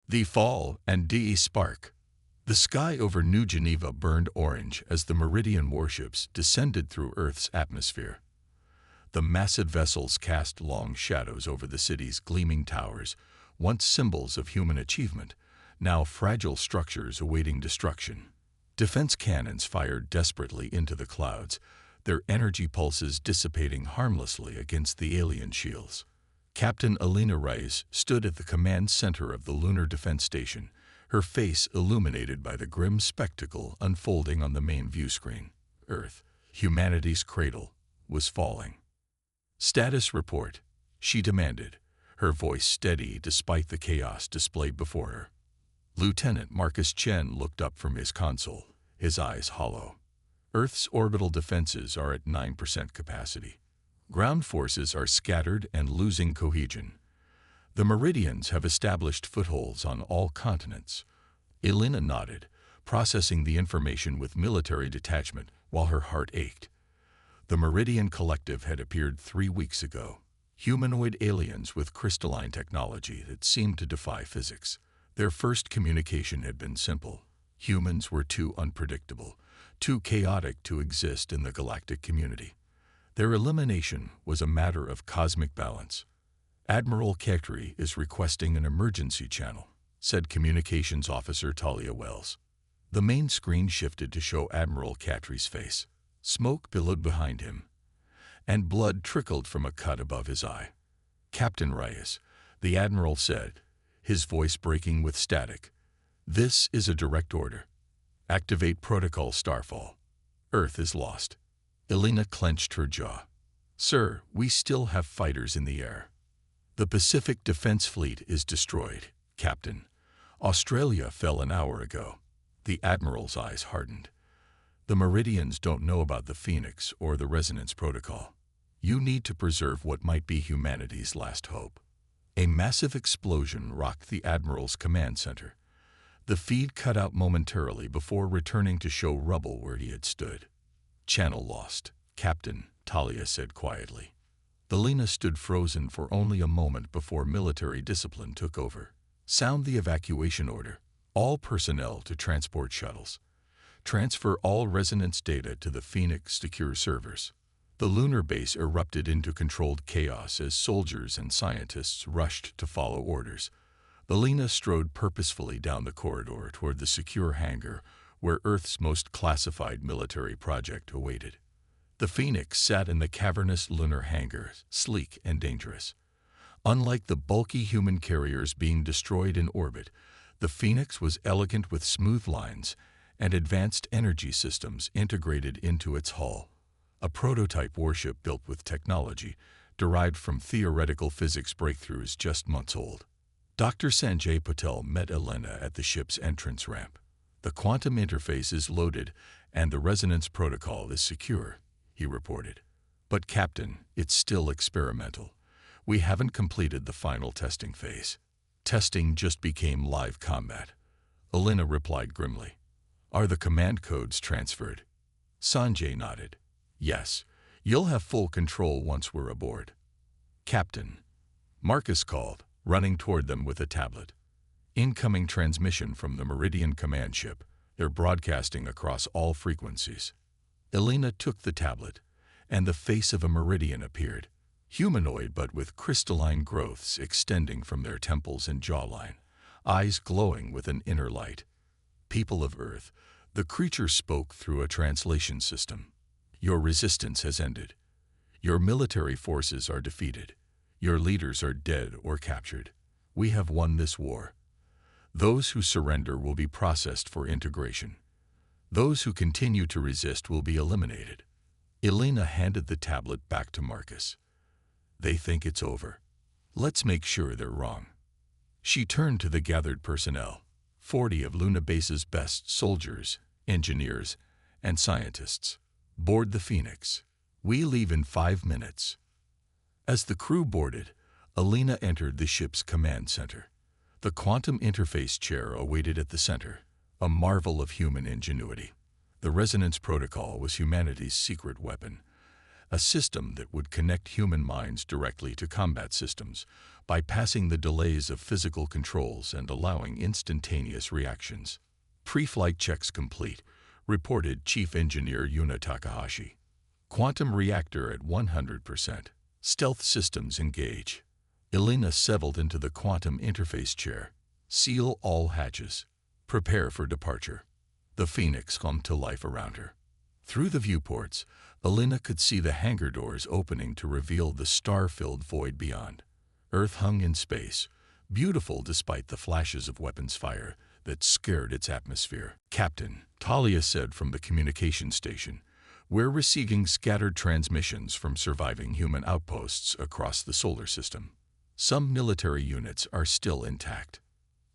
The fall and DE spark. The sky over New Geneva burned orange as the Meridian warships descended through Earth's atmosphere. The massive vessels cast long shadows over the city's gleaming towers, once symbols of human achievement, now fragile structures awaiting destruction. Defense cannons fired desperately into the clouds, their energy pulses dissipating harmlessly against the alien shields. Captain Alina Reyes stood at the command center of the Lunar Defense Station, her face illuminated by the grim spectacle unfolding on the main view screen. Earth, humanity's cradle, was falling. "Status report," she demanded, her voice steady despite the chaos displayed before her. Lieutenant Marcus Chen looked up from his console, his eyes hollow. "Earth's orbital defenses are at 9% capacity. Ground forces are scattered and losing cohesion. The Meridians have established footholds on all continents." Elena nodded, processing the information with military detachment while her heart ached. The Meridian Collective had appeared 3 weeks ago. Humanoid aliens with crystalline technology that seemed to defy physics. Their first communication had been simple. Humans were too unpredictable, too chaotic to exist in the galactic community. Their elimination was a matter of cosmic balance. "Admiral Kekri is requesting an emergency channel," said Communications Officer Talia Wells. The main screen shifted to show Admiral Ketri's face. Smoke billowed behind him, and blood trickled from a cut above his eye. "Captain Reyes," the Admiral said, his voice breaking with static. "This is a direct order. Activate Protocol Starfall. Earth is lost." Elena clenched her jaw. "Sir, we still have fighters in the air." "The Pacific Defense Fleet is destroyed, Captain. Australia fell an hour ago." The Admiral's eyes hardened. "The Meridians don't know about the Phoenix or the Resonance Protocol. You need to preserve what might be humanity's last hope." A massive explosion rocked the Admiral's command center. The feed cut out momentarily before returning to show rubble where he had stood. "Channel lost, Captain," Talia said quietly. Elena stood frozen for only a moment before military discipline took over. "Sound the evacuation order. All personnel to transport shuttles. Transfer all resonance data to the Phoenix secure servers." The lunar base erupted into controlled chaos as soldiers and scientists rushed to follow orders. Elena strode purposefully down the corridor toward the secure hangar where Earth's most classified military project awaited. The Phoenix sat in the cavernous lunar hangar, sleek and dangerous. Unlike the bulky human carriers being destroyed in orbit, the Phoenix was elegant with smooth lines and advanced energy systems integrated into its hull. A prototype warship built with technology derived from theoretical physics breakthroughs just months old. Dr. Sanjay Patel met Elena at the ship's entrance ramp. "The quantum interface is loaded and the resonance protocol is secure," he reported. "But Captain, it's still experimental. We haven't completed the final testing phase." "Testing just became live combat," Elena replied grimly. "Are the command codes transferred?" Sanjay nodded. "Yes, you'll have full control once we're aboard." "Captain," Marcus called, running toward them with a tablet. "Incoming transmission from the Meridian command ship. They're broadcasting across all frequencies." Elena took the tablet, and the face of a Meridian appeared, humanoid but with crystalline growths extending from their temples and jawline, eyes glowing with an inner light. "People of Earth," the creature spoke through a translation system. "Your resistance has ended. Your military forces are defeated. Your leaders are dead or captured. We have won this war. Those who surrender will be processed for integration. Those who continue to resist will be eliminated." Elena handed the tablet back to Marcus. "They think it's over. Let's make sure they're wrong." She turned to the gathered personnel, 40 of Luna Base's best soldiers, engineers, and scientists. "Board the Phoenix. We leave in 5 minutes." As the crew boarded, Elena entered the ship's command center. The quantum interface chair awaited at the center, a marvel of human ingenuity. The resonance protocol was humanity's secret weapon. a system that would connect human minds directly to combat systems, bypassing the delays of physical controls and allowing instantaneous reactions. Pre-flight checks complete, reported Chief Engineer Yuna Takahashi. Quantum reactor at 100%. Stealth systems engage. Elena settled into the quantum interface chair. Seal all hatches. Prepare for departure. The Phoenix come to life around her. Through the viewports, Elena could see the hangar doors opening to reveal the star-filled void beyond. Earth hung in space, beautiful despite the flashes of weapons fire that scared its atmosphere. "Captain," Talia said from the communication station, "we're receiving scattered transmissions from surviving human outposts across the solar system. Some military units are still intact."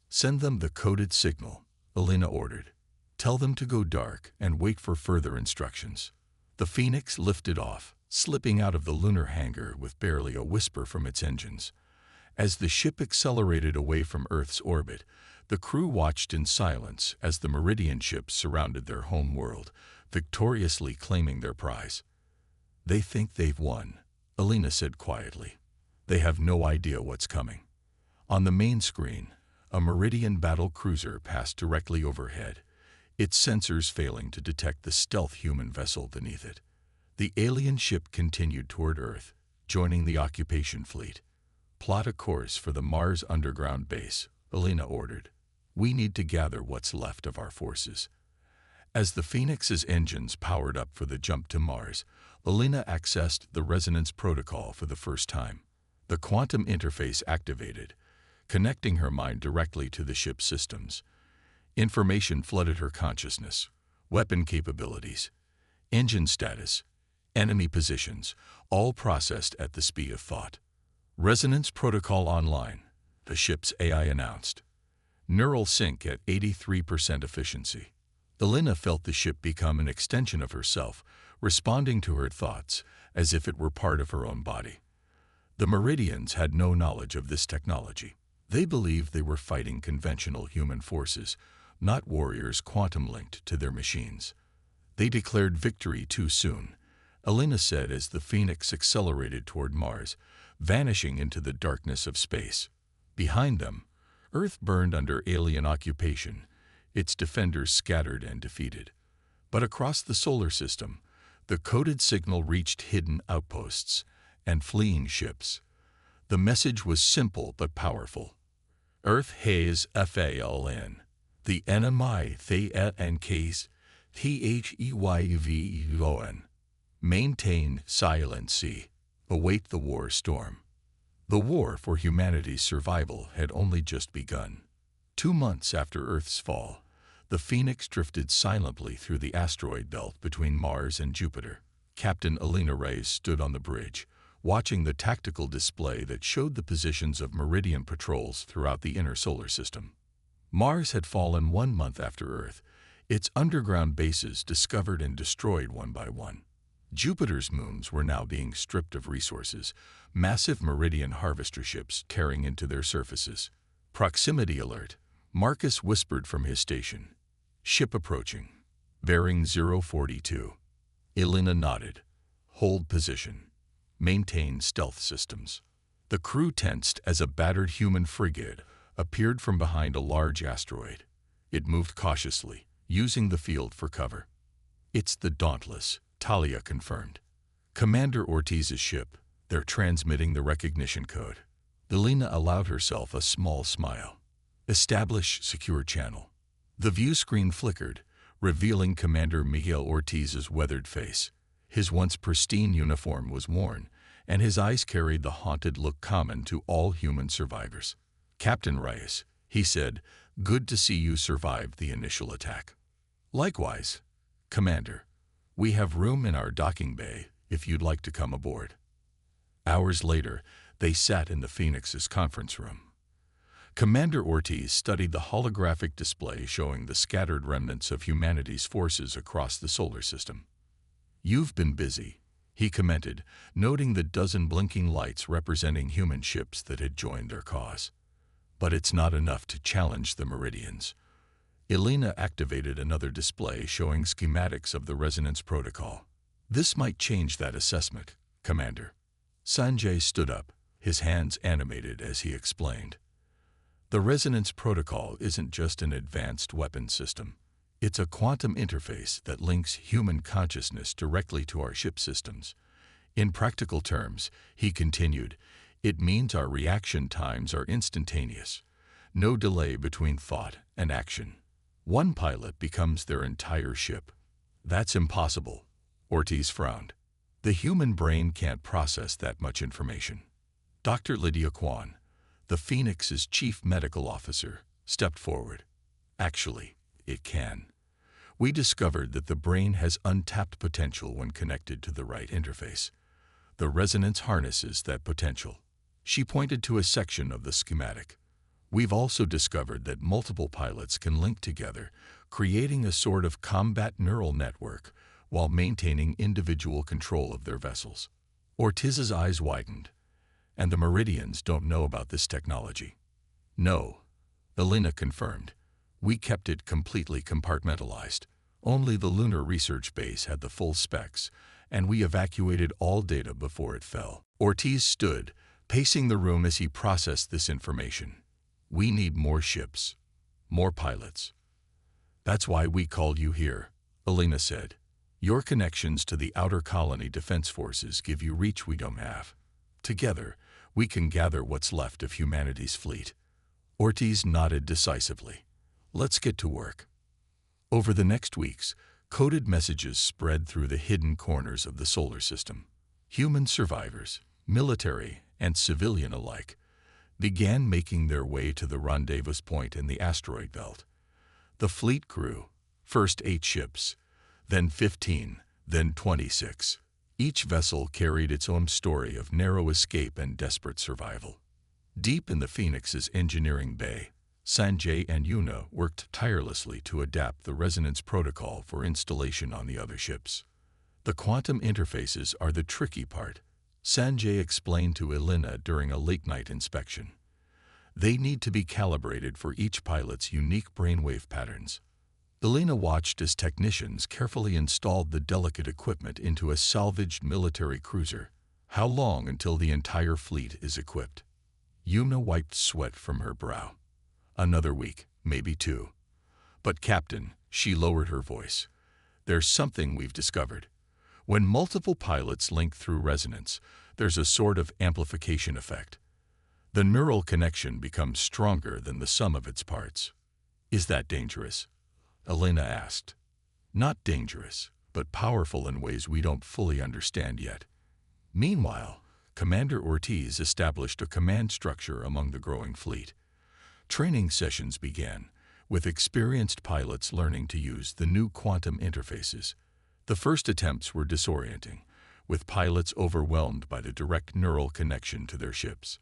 "Send them the coded signal," Elena ordered. "Tell them to go dark and wait for further instructions." The Phoenix lifted off, slipping out of the lunar hangar with barely a whisper from its engines. As the ship accelerated away from Earth's orbit, the crew watched in silence as the Meridian ships surrounded their home world, victoriously claiming their prize. "They think they've won," Elena said quietly. "They have no idea what's coming." On the main screen, a Meridian battle cruiser passed directly overhead, its sensors failing to detect the stealth human vessel beneath it. The alien ship continued toward Earth, joining the occupation fleet. "Plot a course for the Mars underground base," Elena ordered. "We need to gather what's left of our forces." As the Phoenix's engines powered up for the jump to Mars, Elena accessed the resonance protocol for the first time. The quantum interface activated, connecting her mind directly to the ship's systems. Information flooded her consciousness: weapon capabilities, engine status, enemy positions, all processed at the speed of thought. "Resonance protocol online," the ship's AI announced. "Neural sync at 83% efficiency." Elena felt the ship become an extension of herself, responding to her thoughts as if it were part of her own body. The Meridians had no knowledge of this technology. They believed they were fighting conventional human forces, not warriors quantum-linked to their machines. "They declared victory too soon," Elena said as the Phoenix accelerated toward Mars, vanishing into the darkness of space. Behind them, Earth burned under alien occupation, its defenders scattered and defeated. But across the solar system, the coded signal reached hidden outposts and fleeing ships. The message was simple but powerful. "Earth has fallen. The enemy and case theyvon. Maintain silence. Await the war storm." The war for humanity's survival had only just begun. 2 months after Earth's fall, the Phoenix drifted silently through the asteroid belt between Mars and Jupiter. Captain Elena Reyes stood on the bridge, watching the tactical display that showed the positions of Meridian patrols throughout the inner solar system. Mars had fallen 1 month after Earth, its underground bases discovered and destroyed one by one. Jupiter's moons were now being stripped of resources, massive Meridian harvester ships tearing into their surfaces. "Proximity alert," Marcus whispered from his station. "Ship approaching. Bearing 042. Elena nodded. "Hold position. Maintain stealth systems." The crew tensed as a battered human frigate appeared from behind a large asteroid. It moved cautiously, using the field for cover. "It's the Dauntless," Talia confirmed. "Commander Ortiz's ship. They're transmitting the recognition code." Elena allowed herself a small smile. "Establish secure channel." The view screen flickered, revealing Commander Miguel Ortiz's weathered face. His once pristine uniform was worn, and his eyes carried the haunted look common to all human survivors. "Captain Reyes," he said, "good to see you survived the initial attack." "Likewise, Commander. We have room in our docking bay if you'd like to come aboard." Hours later, they sat in the Phoenix's conference room. Commander Ortiz studied the holographic display showing the scattered remnants of humanity's forces across the solar system. "You've been busy," he commented, noting the dozen blinking lights representing human ships that had joined their cause. "But it's not enough to challenge the Meridians." Elena activated another display showing schematics of the resonance protocol. This might change that assessment, Commander. Sanjay stood up, his hands animated as he explained. The resonance protocol isn't just an advanced weapon system. It's a quantum interface that links human consciousness directly to our ship systems. In practical terms, he continued, it means our reaction times are instantaneous. No delay between thought and action. One pilot becomes their entire ship. That's impossible, Ortiz frowned. The human brain can't process that much information. Dr. Lydia Kwan, the Phoenix's chief medical officer, stepped forward. Actually, it can. We discovered that the brain has untapped potential when connected to the right interface. The resonance harnesses that potential. She pointed to a section of the schematic. We've also discovered that multiple pilots can link together, creating a sort of combat neural network while maintaining individual control of their vessels. Ortiz's eyes widened. And the Meridians don't know about this technology. No, Elena confirmed. We kept it completely compartmentalized. Only the lunar research base had the full specs, and we evacuated all data before it fell. Ortiz stood, pacing the room as he processed this information. We need more ships, more pilots. That's why we called you here, Elena said. Your connections to the outer colony defense forces give you reach we don't have. Together, we can gather what's left of humanity's fleet. Ortiz nodded decisively. Let's get to work. Over the next weeks, coded messages spread through the hidden corners of the solar system. Human survivors, military and civilian alike, began making their way to the rendezvous point in the asteroid belt. The fleet grew, first 8 ships, then 15, then 26. Each vessel carried its own story of narrow escape and desperate survival. Deep in the Phoenix's engineering bay, Sanjay and Yuna worked tirelessly to adapt the resonance protocol for installation on the other ships. The quantum interfaces are the tricky part, Sanjay explained to Elena during a late-night inspection. They need to be calibrated for each pilot's unique brainwave patterns. Elena watched as technicians carefully installed the delicate equipment into a salvaged military cruiser. How long until the entire fleet is equipped? Yuna wiped sweat from her brow. Another week, maybe 2. But Captain, she lowered her voice. There's something we've discovered. When multiple pilots link through resonance, there's a sort of amplification effect. The neural connection becomes stronger than the sum of its parts. Is that dangerous? Elena asked. Not dangerous, but powerful in ways we don't fully understand yet. Meanwhile, Commander Ortiz established a command structure among the growing fleet. Training sessions began, with experienced pilots learning to use the new quantum interfaces. The first attempts were disorienting, with pilots overwhelmed by the direct neural connection to their ships.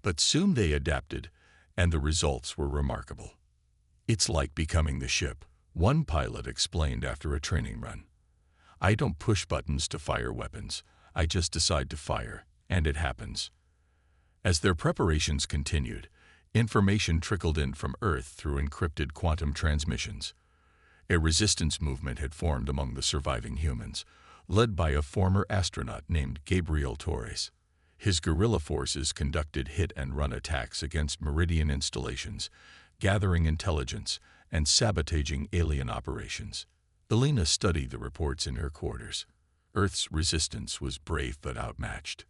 But soon they adapted, and the results were remarkable. It's like becoming the ship, one pilot explained after a training run. I don't push buttons to fire weapons, I just decide to fire, and it happens. As their preparations continued, information trickled in from Earth through encrypted quantum transmissions. A resistance movement had formed among the surviving humans, led by a former astronaut named Gabriel Torres. His guerrilla forces conducted hit-and-run attacks against Meridian installations, gathering intelligence and sabotaging alien operations. Elena studied the reports in her quarters. Earth's resistance was brave but outmatched.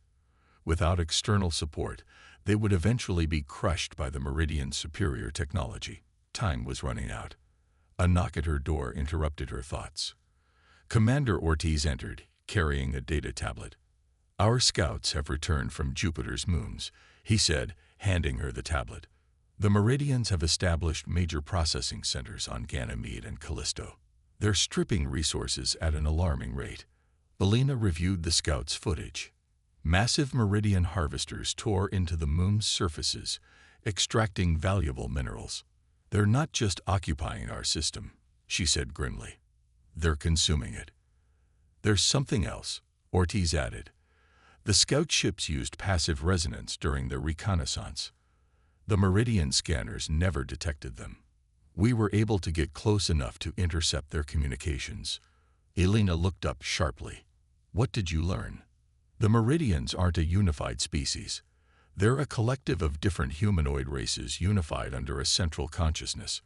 Without external support, they would eventually be crushed by the Meridian's superior technology. Time was running out. A knock at her door interrupted her thoughts. Commander Ortiz entered, carrying a data tablet. Our scouts have returned from Jupiter's moons, he said, handing her the tablet. The Meridians have established major processing centers on Ganymede and Callisto. They're stripping resources at an alarming rate. Elena reviewed the scouts' footage. Massive Meridian harvesters tore into the moon's surfaces, extracting valuable minerals. They're not just occupying our system, she said grimly. They're consuming it. There's something else, Ortiz added. The scout ships used passive resonance during their reconnaissance. The Meridian scanners never detected them. We were able to get close enough to intercept their communications. Elena looked up sharply. What did you learn? The Meridians aren't a unified species. They're a collective of different humanoid races unified under a central consciousness.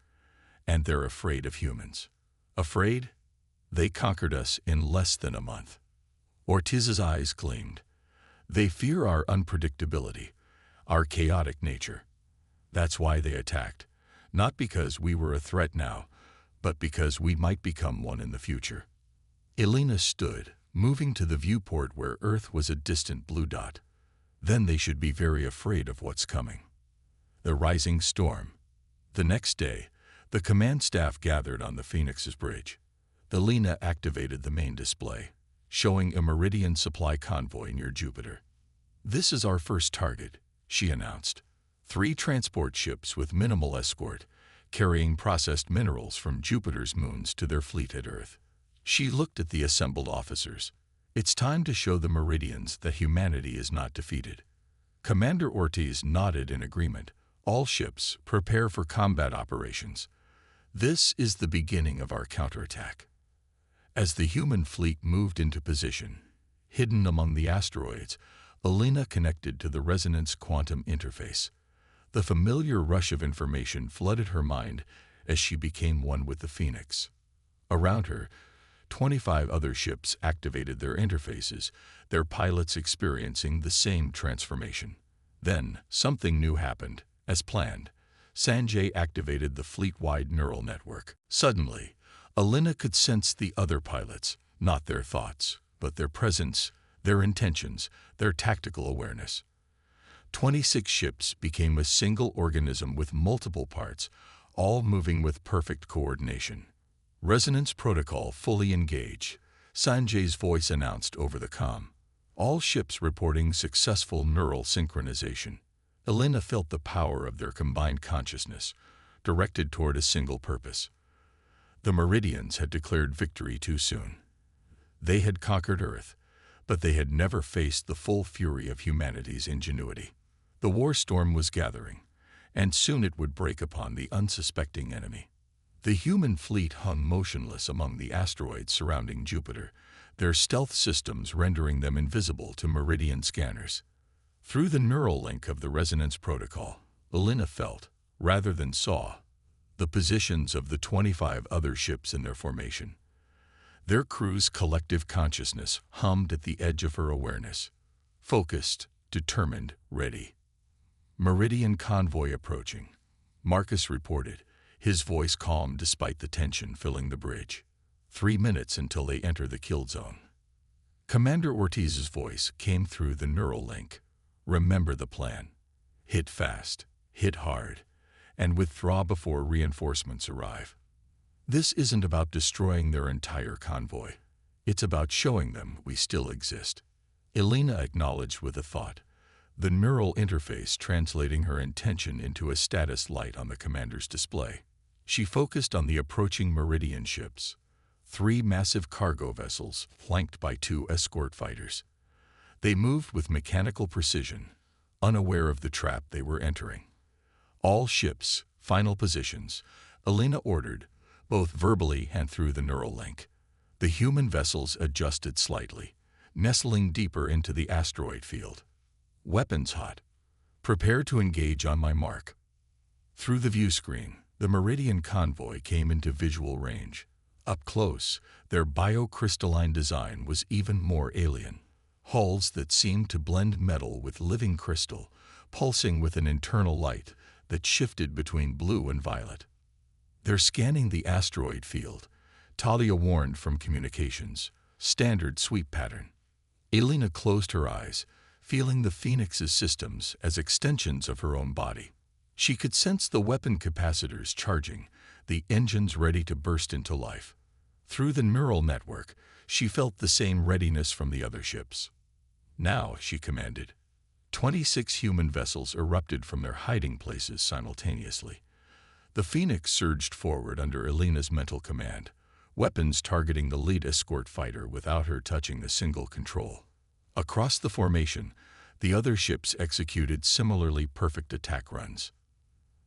And they're afraid of humans. Afraid? They conquered us in less than a month. Ortiz's eyes gleamed. They fear our unpredictability, our chaotic nature. That's why they attacked. Not because we were a threat now, but because we might become one in the future. Elena stood, moving to the viewport where Earth was a distant blue dot. Then they should be very afraid of what's coming. The rising storm. The next day, the command staff gathered on the Phoenix's bridge. Elena activated the main display, showing a Meridian supply convoy near Jupiter. "This is our first target," she announced. 3 transport ships with minimal escort, carrying processed minerals from Jupiter's moons to their fleet at Earth. She looked at the assembled officers. "It's time to show the Meridians that humanity is not defeated." Commander Ortiz nodded in agreement. "All ships, prepare for combat operations. This is the beginning of our counterattack." As the human fleet moved into position, hidden among the asteroids, Elena connected to the resonance quantum interface. The familiar rush of information flooded her mind as she became one with the Phoenix. Around her, 25 other ships activated their interfaces, their pilots experiencing the same transformation. Then, something new happened. As planned, Sanjay activated the fleet-wide neural network. Suddenly, Elena could sense the other pilots, not their thoughts, but their presence, their intentions, their tactical awareness. 26 ships became a single organism with multiple parts, all moving with perfect coordination. "Resonance protocol fully engaged," Sanjay's voice announced over the comm. All ships reporting successful neural synchronization. Elena felt the power of their combined consciousness, directed toward a single purpose. The Meridians had declared victory too soon. They had conquered Earth, but they had never faced the full fury of humanity's ingenuity. The war storm was gathering, and soon it would break upon the unsuspecting enemy. The human fleet hung motionless among the asteroids surrounding Jupiter, their stealth systems rendering them invisible to Meridian scanners. Through the neural link of the resonance protocol, Elena felt, rather than saw, the positions of the 25 other ships in their formation. Their crew's collective consciousness hummed at the edge of her awareness. Focused, determined, ready. "Meridian convoy approaching," Marcus reported, his voice calm despite the tension filling the bridge. 3 minutes until they enter the kill zone. Commander Ortiz's voice came through the neural link. "Remember the plan. Hit fast, hit hard, and withdraw before reinforcements arrive. This isn't about destroying their entire convoy. It's about showing them we still exist." Elena acknowledged with a thought, the neural interface translating her intention into a status light on the commander's display. She focused on the approaching Meridian ships, 3 massive cargo vessels flanked by 2 escort fighters. They moved with mechanical precision, unaware of the trap they were entering. "All ships, final positions," Elena ordered, both verbally and through the neural link. The human vessels adjusted slightly, nestling deeper into the asteroid field. "Weapons hot. Prepare to engage on my mark." Through the view screen, the Meridian convoy came into visual range. Up close, their biocrystalline design was even more alien. Hulls that seemed to blend metal with living crystal, pulsing with an internal light that shifted between blue and violet. "They're scanning the asteroid field," Talia warned from communications. "Standard sweep pattern." Elena closed her eyes, feeling the Phoenix's systems as extensions of her own body. She could sense the weapon capacitors charging, the engines ready to burst into life. Through the neural network, she felt the same readiness from the other ships. "Now," she commanded. 26 human vessels erupted from their hiding places simultaneously. The Phoenix surged forward under Elena's mental command, weapons targeting the lead escort fighter without her touching the single control. Across the formation, the other ships executed similarly perfect attack runs.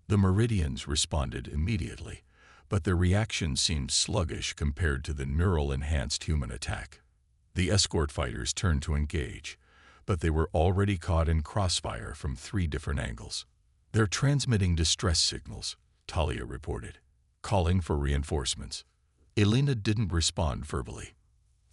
The Meridians responded immediately, but their reaction seemed sluggish compared to the neural-enhanced human attack. The escort fighters turned to engage, but they were already caught in crossfire from 3 different angles. "They're transmitting distress signals," Talia reported, calling for reinforcements. Elena didn't respond verbally.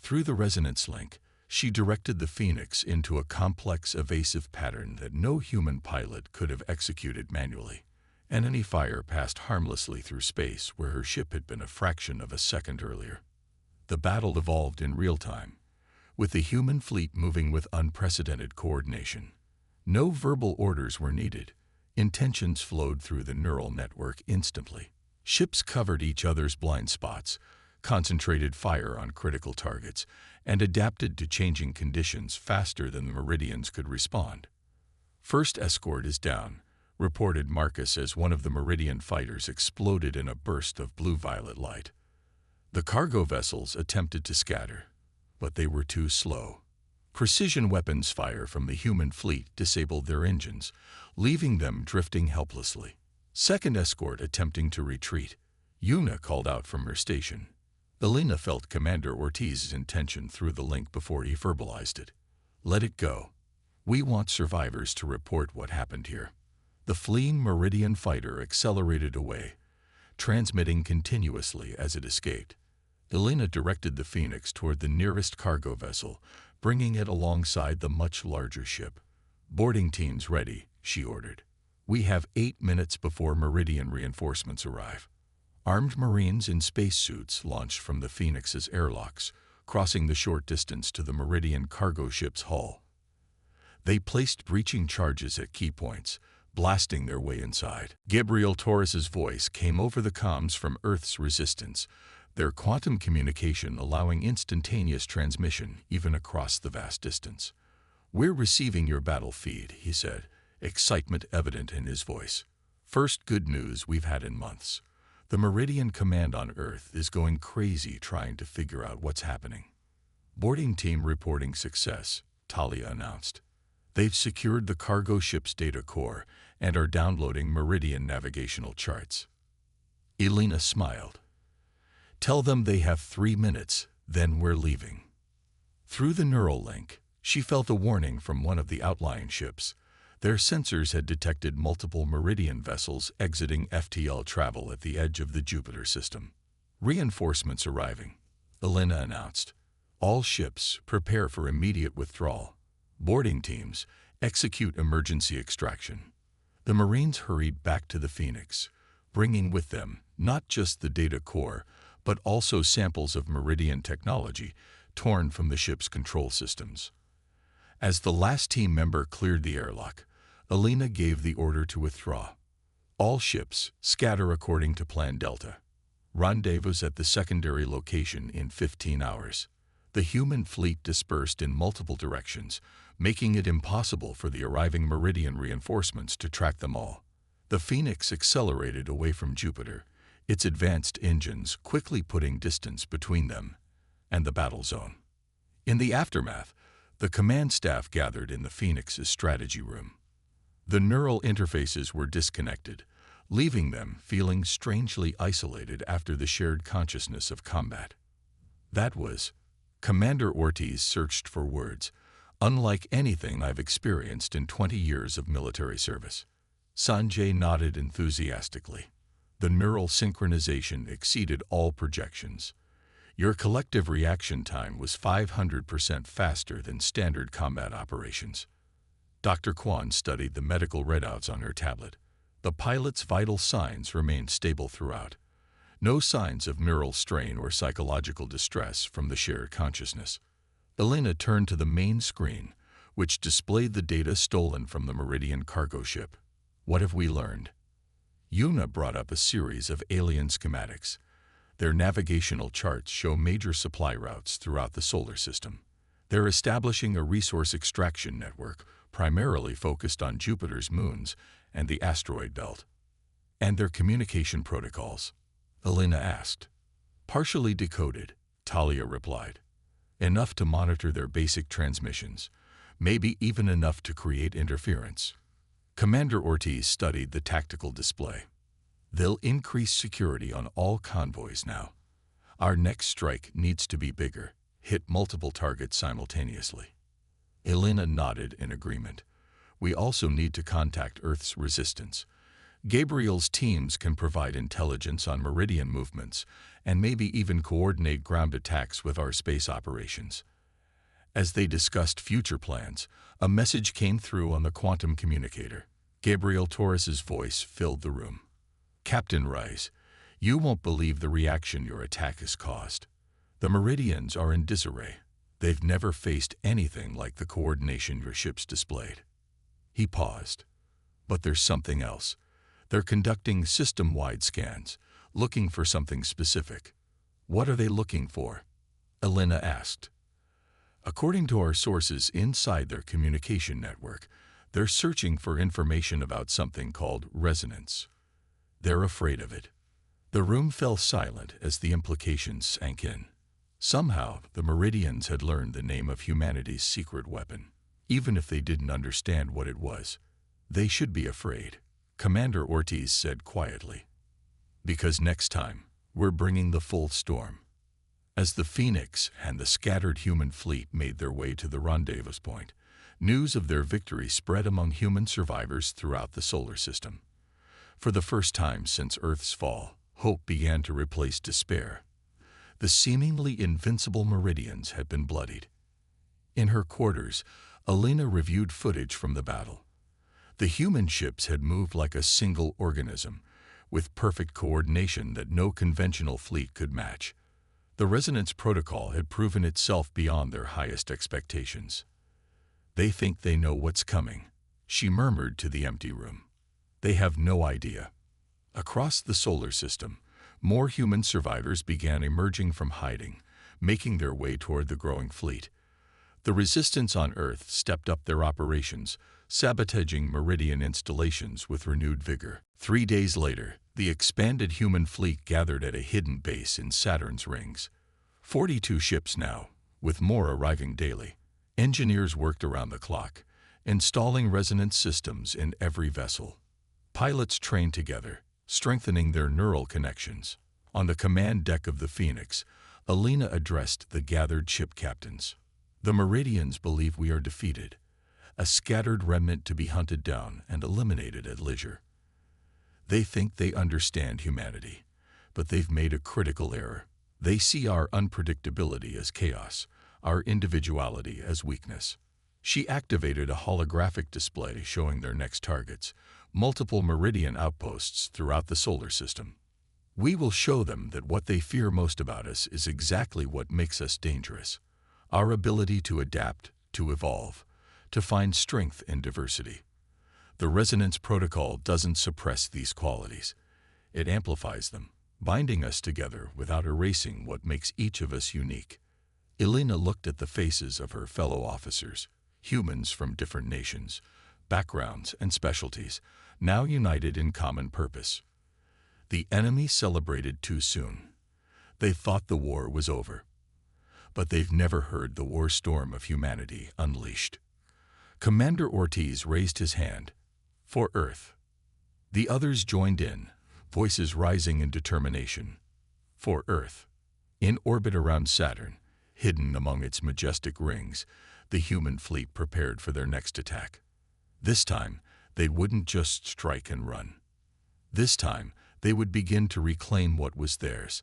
Through the resonance link, she directed the Phoenix into a complex, evasive pattern that no human pilot could have executed manually. Enemy fire passed harmlessly through space where her ship had been a fraction of a second earlier. The battle evolved in real time, with the human fleet moving with unprecedented coordination. No verbal orders were needed. Intentions flowed through the neural network instantly. Ships covered each other's blind spots, concentrated fire on critical targets, and adapted to changing conditions faster than the Meridians could respond. "First escort is down," reported Marcus as one of the Meridian fighters exploded in a burst of blue-violet light. The cargo vessels attempted to scatter, but they were too slow. Precision weapons fire from the human fleet disabled their engines, leaving them drifting helplessly. Second escort attempting to retreat, Yuna called out from her station. Elena felt Commander Ortiz's intention through the link before he verbalized it. "Let it go. We want survivors to report what happened here." The fleeing Meridian fighter accelerated away, transmitting continuously as it escaped. Elena directed the Phoenix toward the nearest cargo vessel, bringing it alongside the much larger ship. "Boarding teams ready," she ordered. "We have 8 minutes before Meridian reinforcements arrive." Armed Marines in spacesuits launched from the Phoenix's airlocks, crossing the short distance to the Meridian cargo ship's hull. They placed breaching charges at key points, blasting their way inside. Gabriel Torres's voice came over the comms from Earth's resistance, their quantum communication allowing instantaneous transmission even across the vast distance. "We're receiving your battle feed," he said, excitement evident in his voice. "First good news we've had in months. The Meridian command on Earth is going crazy trying to figure out what's happening." "Boarding team reporting success," Talia announced. "They've secured the cargo ship's data core and are downloading Meridian navigational charts." Elena smiled. "Tell them they have 3 minutes, then we're leaving." Through the neural link, she felt a warning from one of the outlying ships. Their sensors had detected multiple Meridian vessels exiting FTL travel at the edge of the Jupiter system. "Reinforcements arriving," Elena announced. "All ships prepare for immediate withdrawal. Boarding teams execute emergency extraction." The Marines hurried back to the Phoenix, bringing with them not just the data core, but also samples of Meridian technology torn from the ship's control systems. As the last team member cleared the airlock, Elena gave the order to withdraw. "All ships scatter according to Plan Delta. Rendezvous at the secondary location in 15 hours. The human fleet dispersed in multiple directions, making it impossible for the arriving Meridian reinforcements to track them all. The Phoenix accelerated away from Jupiter, its advanced engines quickly putting distance between them and the battle zone. In the aftermath, the command staff gathered in the Phoenix's strategy room. The neural interfaces were disconnected, leaving them feeling strangely isolated after the shared consciousness of combat. That was, Commander Ortiz searched for words, unlike anything I've experienced in 20 years of military service. Sanjay nodded enthusiastically. The neural synchronization exceeded all projections. Your collective reaction time was 500% faster than standard combat operations. Dr. Kwan studied the medical readouts on her tablet. The pilot's vital signs remained stable throughout. No signs of neural strain or psychological distress from the shared consciousness. Elena turned to the main screen, which displayed the data stolen from the Meridian cargo ship. "What have we learned?" Yuna brought up a series of alien schematics. Their navigational charts show major supply routes throughout the solar system. They're establishing a resource extraction network primarily focused on Jupiter's moons and the asteroid belt. "And their communication protocols?" Elena asked. "Partially decoded," Talia replied. "Enough to monitor their basic transmissions, maybe even enough to create interference." Commander Ortiz studied the tactical display. "They'll increase security on all convoys now. Our next strike needs to be bigger," hit multiple targets simultaneously. Elena nodded in agreement. We also need to contact Earth's resistance. Gabriel's teams can provide intelligence on meridian movements and maybe even coordinate ground attacks with our space operations. As they discussed future plans, a message came through on the quantum communicator. Gabriel Torres's voice filled the room. Captain Rice, you won't believe the reaction your attack has caused. The meridians are in disarray. They've never faced anything like the coordination your ships displayed. He paused. But there's something else. They're conducting system-wide scans, looking for something specific. What are they looking for? Elena asked. According to our sources inside their communication network, they're searching for information about something called resonance. They're afraid of it. The room fell silent as the implications sank in. Somehow, the Meridians had learned the name of humanity's secret weapon. Even if they didn't understand what it was, they should be afraid. Commander Ortiz said quietly, because next time, we're bringing the full storm. As the Phoenix and the scattered human fleet made their way to the rendezvous point, news of their victory spread among human survivors throughout the solar system. For the first time since Earth's fall, hope began to replace despair. The seemingly invincible Meridians had been bloodied. In her quarters, Elena reviewed footage from the battle. The human ships had moved like a single organism, with perfect coordination that no conventional fleet could match. The resonance protocol had proven itself beyond their highest expectations. They think they know what's coming, she murmured to the empty room. They have no idea. Across the solar system, more human survivors began emerging from hiding, making their way toward the growing fleet. The resistance on Earth stepped up their operations, sabotaging Meridian installations with renewed vigor. 3 days later, the expanded human fleet gathered at a hidden base in Saturn's rings. 42 ships now, with more arriving daily. Engineers worked around the clock, installing resonance systems in every vessel. Pilots trained together, strengthening their neural connections. On the command deck of the Phoenix, Elena addressed the gathered ship captains. The Meridians believe we are defeated, a scattered remnant to be hunted down and eliminated at leisure. They think they understand humanity, but they've made a critical error. They see our unpredictability as chaos, our individuality as weakness. She activated a holographic display showing their next targets, multiple Meridian outposts throughout the solar system. We will show them that what they fear most about us is exactly what makes us dangerous. Our ability to adapt, to evolve, to find strength in diversity. The resonance protocol doesn't suppress these qualities. It amplifies them, binding us together without erasing what makes each of us unique. Elena looked at the faces of her fellow officers, humans from different nations, backgrounds, and specialties, now united in common purpose. The enemy celebrated too soon. They thought the war was over. But they've never heard the war storm of humanity unleashed. Commander Ortiz raised his hand. For Earth. The others joined in, voices rising in determination. For Earth. In orbit around Saturn, hidden among its majestic rings, the human fleet prepared for their next attack. This time, they wouldn't just strike and run. This time, they would begin to reclaim what was theirs.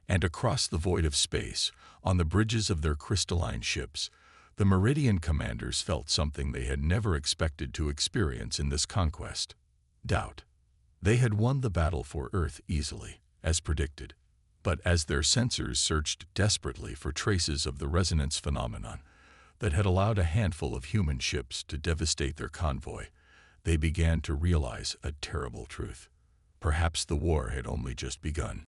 And across the void of space, on the bridges of their crystalline ships, the Meridian commanders felt something they had never expected to experience in this conquest. Doubt. They had won the battle for Earth easily, as predicted. But as their sensors searched desperately for traces of the resonance phenomenon that had allowed a handful of human ships to devastate their convoy, they began to realize a terrible truth. Perhaps the war had only just begun.